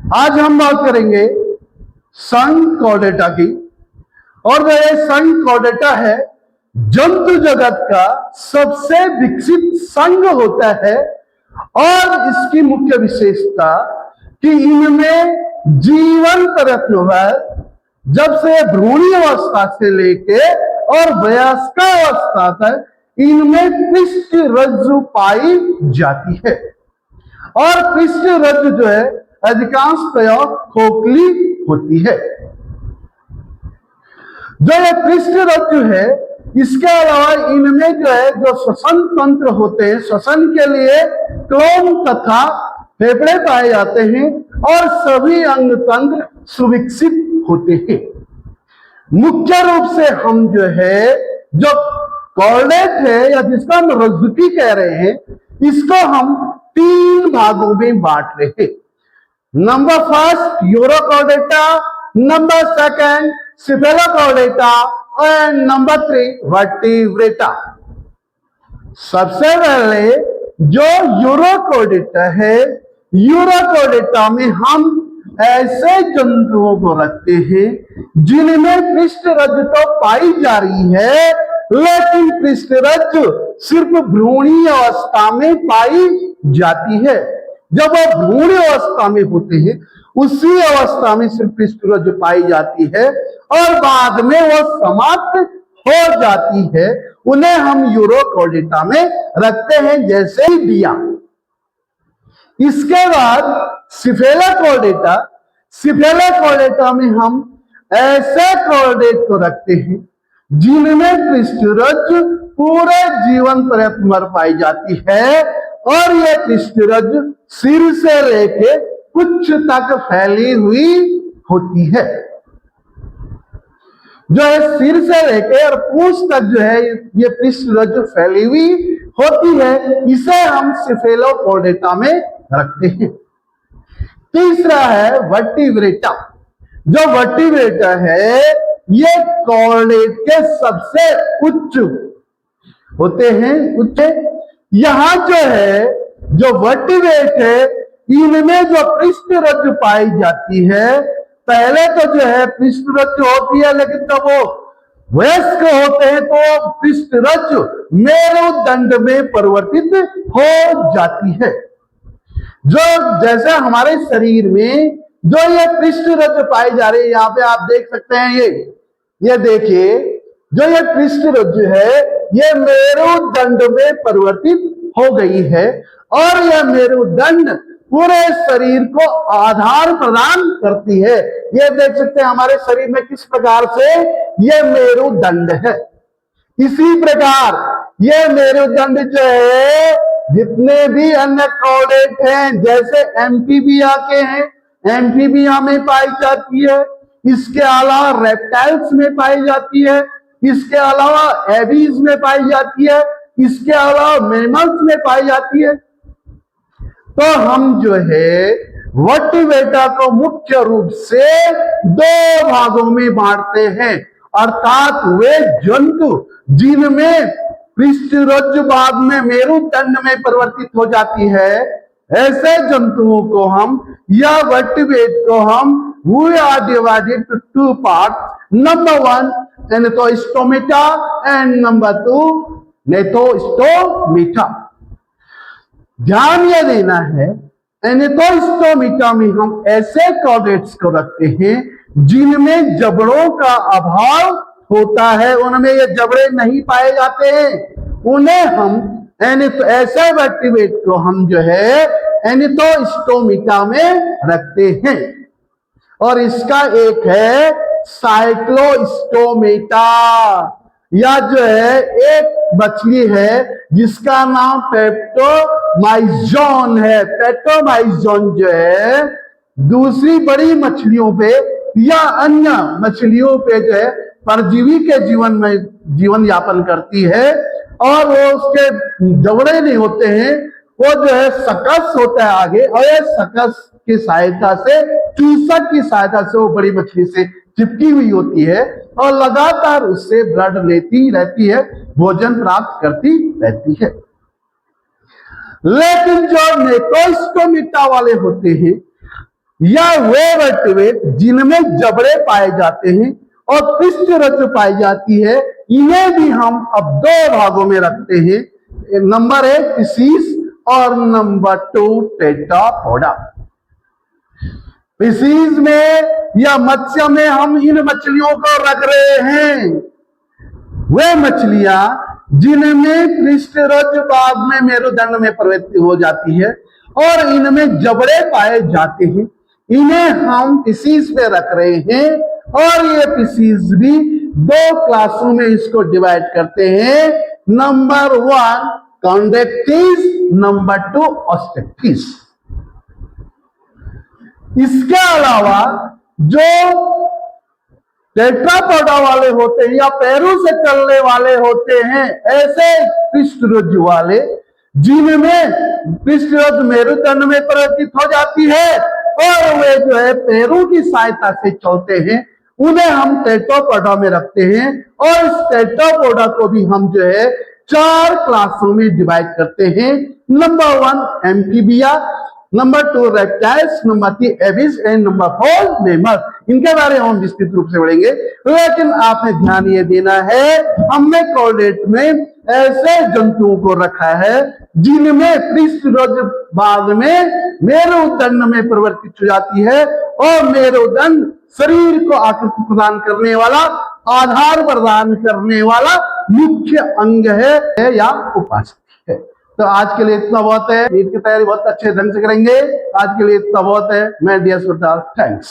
आज हम बात करेंगे सन कॉर्डेटा की। और ये सन कॉर्डेटा है जंतु जगत का सबसे विकसित संघ होता है। और इसकी मुख्य विशेषता कि इनमें जीवन प्रयत्न हुआ है, जब से भ्रूणी अवस्था से लेके और वयस्कावस्था तक इनमें पृष्ठ रज्जु पाई जाती है। और पृष्ठ रज्जु जो है अधिकांशतया खोखली होती है। जो ये पृष्ठ रज्जु है, इसके अलावा इनमें जो है जो श्वसन तंत्र होते हैं, श्वसन के लिए क्लोम तथा फेफड़े पाए जाते हैं और सभी अंग तंत्र सुविकसित होते हैं। मुख्य रूप से हम जो है जो कॉर्डेट है या जिसको हम रज्जुकी कह रहे हैं, इसको हम 3 भागों में बांट रहे हैं। Number first urochordata, number second cephalochordata और नंबर 3 वर्टिब्रेटा। सबसे पहले जो यूरोकॉर्डेटा है, यूरोकॉर्डेटा में हम ऐसे जंतुओं को रखते हैं जिनमें पृष्ठ रज्जु तो पाई जा रही है, लेकिन पृष्ठ रज्जु सिर्फ भ्रूणी अवस्था में पाई जाती है। जब वो भ्रूण अवस्था में होते हैं, उसी अवस्था में सिर्फ पृष्ठ रज्जु पाई जाती है और बाद में वो समाप्त हो जाती है। उन्हें हम यूरोकॉर्डेटा में रखते हैं, जैसे दिया। इसके बाद सिफेलोकॉर्डेटा, सिफेलोकॉर्डेटा में हम ऐसे कॉर्डेट को रखते हैं जिनमें पृष्ठ रज्जु पूरे जीवन पर्यंत मर पाई जाती है और ये पृष्ठ रज्जु सिर से लेके कुछ तक फैली हुई होती है। जो है सिर से लेके और पूंछ तक जो है ये पृष्ठ रज्जु फैली हुई होती है, इसे हम सिफेलोकॉर्डेटा में रखते हैं। तीसरा है वर्टिब्रेटा। जो वर्टिब्रेटा है, ये कॉर्डेट के सबसे उच्च होते हैं, उच्च। यहां जो है जो वर्टिब्रेट है, इनमें जो पृष्ठ रज्जु पाई जाती है, पहले तो जो है पृष्ठ रज्जु होती है, लेकिन जब वो वयस्क होते हैं तो पृष्ठ रज्जु मेरुदंड में परिवर्तित हो जाती है। जो जैसे हमारे शरीर में जो ये पृष्ठ रज्जु पाई जा रही है, यहाँ पे आप देख सकते हैं, ये देखिए, जो ये पृष्ठ रज्जु है ये मेरुदंड में परिवर्तित हो गई है और यह मेरुदंड पूरे शरीर को आधार प्रदान करती है। ये देख सकते हैं हमारे शरीर में किस प्रकार से ये मेरुदंड है। इसी प्रकार ये मेरुदंड जो है जितने भी अन्य कॉर्डेट हैं, जैसे एम्फीबिया के हैं, एम्फीबिया में पाई जाती है। इसके अलावा रेप्टाइल्स में पाई जाती है। इसके अलावा एबीज में पाई जाती है। इसके अलावा मैमल्स में पाई जाती है। तो हम जो है वर्टिब्रेटा को मुख्य रूप से 2 भागों में बांटते हैं, अर्थात वे जंतु जिनमें पृष्ठ रज्जु बाद में मेरुदंड में परिवर्तित हो जाती है, ऐसे जंतुओं को हम या वर्टिब्रेट को हम we are divided to 2 parts. Number 1 एनाटोस्टोमेटा and number 2 Gnathostomata. ध्यान यह देना है, एनाटोस्टोमेटा में हम ऐसे कॉर्डेट्स को रखते हैं जिनमें जबड़ों का अभाव होता है, उनमें ये जबड़े नहीं पाए जाते हैं। उन्हें हम ऐसे वर्टिब्रेट को हम जो है एनाटोस्टोमेटा में रखते हैं। और इसका एक है साइक्लोस्टोमेटा, या जो है एक मछली है जिसका नाम पेप्टोमाइजोन है। पेप्टोमाइजोन जो है दूसरी बड़ी मछलियों पे या अन्य मछलियों पे जो है परजीवी के जीवन यापन करती है और वो उसके जबड़े नहीं होते हैं, वो जो है सकस होता है आगे, और ये सकस की सहायता से, चूसक की सहायता से वो बड़ी मछली से चिपकी हुई होती है और लगातार उससे ब्लड लेती रहती है, भोजन प्राप्त करती रहती है। लेकिन जो नेटोस्टोमेटा वाले होते हैं, या वे वर्टिब्रेट जिनमें जबड़े पाए जाते हैं और पृष्ठ रज्जु पाई जाती है, इन्हें भी हम अब दो भागों में रखते हैं। नंबर 1 फिशीज और नंबर 2 टेट्रापोडा। फिशीज में या मत्स्य में हम इन मछलियों को रख रहे हैं, वे मछलियां जिनमें पृष्ठ रज्जु बाद में मेरुदंड में प्रवृत्ति हो जाती है और इनमें जबड़े पाए जाते हैं, इन्हें हम फिशीज में रख रहे हैं। और ये फिशीज भी दो क्लासों में इसको डिवाइड करते हैं। Number 1 chondrichthyes, number 2 osteichthyes. इसके अलावा जो टेट्रापोडा वाले होते हैं या पैरों से चलने वाले होते हैं, ऐसे पृष्ठ रज्जु वाले जिनमें पृष्ठ रज्जु मेरुदंड में परिवर्तित हो जाती है और वे जो है पैरों की सहायता से चलते हैं, उन्हें हम टेट्रापोडा में रखते हैं। और इस टेट्रापोडा को भी हम जो है 4 क्लासों में डिवाइड करते हैं। Number 1 amphibia, number 2 reptiles, number 3 Aves and number 4 mammal. इनके बारे में हम विस्तृत रूप से पढ़ेंगे, लेकिन आपने ध्यान ये देना है, हमने कॉर्डेट में ऐसे जंतुओं को रखा है जिनमें पृष्ठ रज्जु बाद में मेरुदंड में परिवर्तित हो जाती है और मेरुदंड शरीर को आकृति प्रदान करने वाला, आधार प्रदान करने वाला मुख्य अंग है या उपास्थि है। तो आज के लिए इतना बहुत है। नीट की तैयारी बहुत अच्छे ढंग से करेंगे। आज के लिए इतना बहुत है। मैं DS गुरदास, थैंक्स।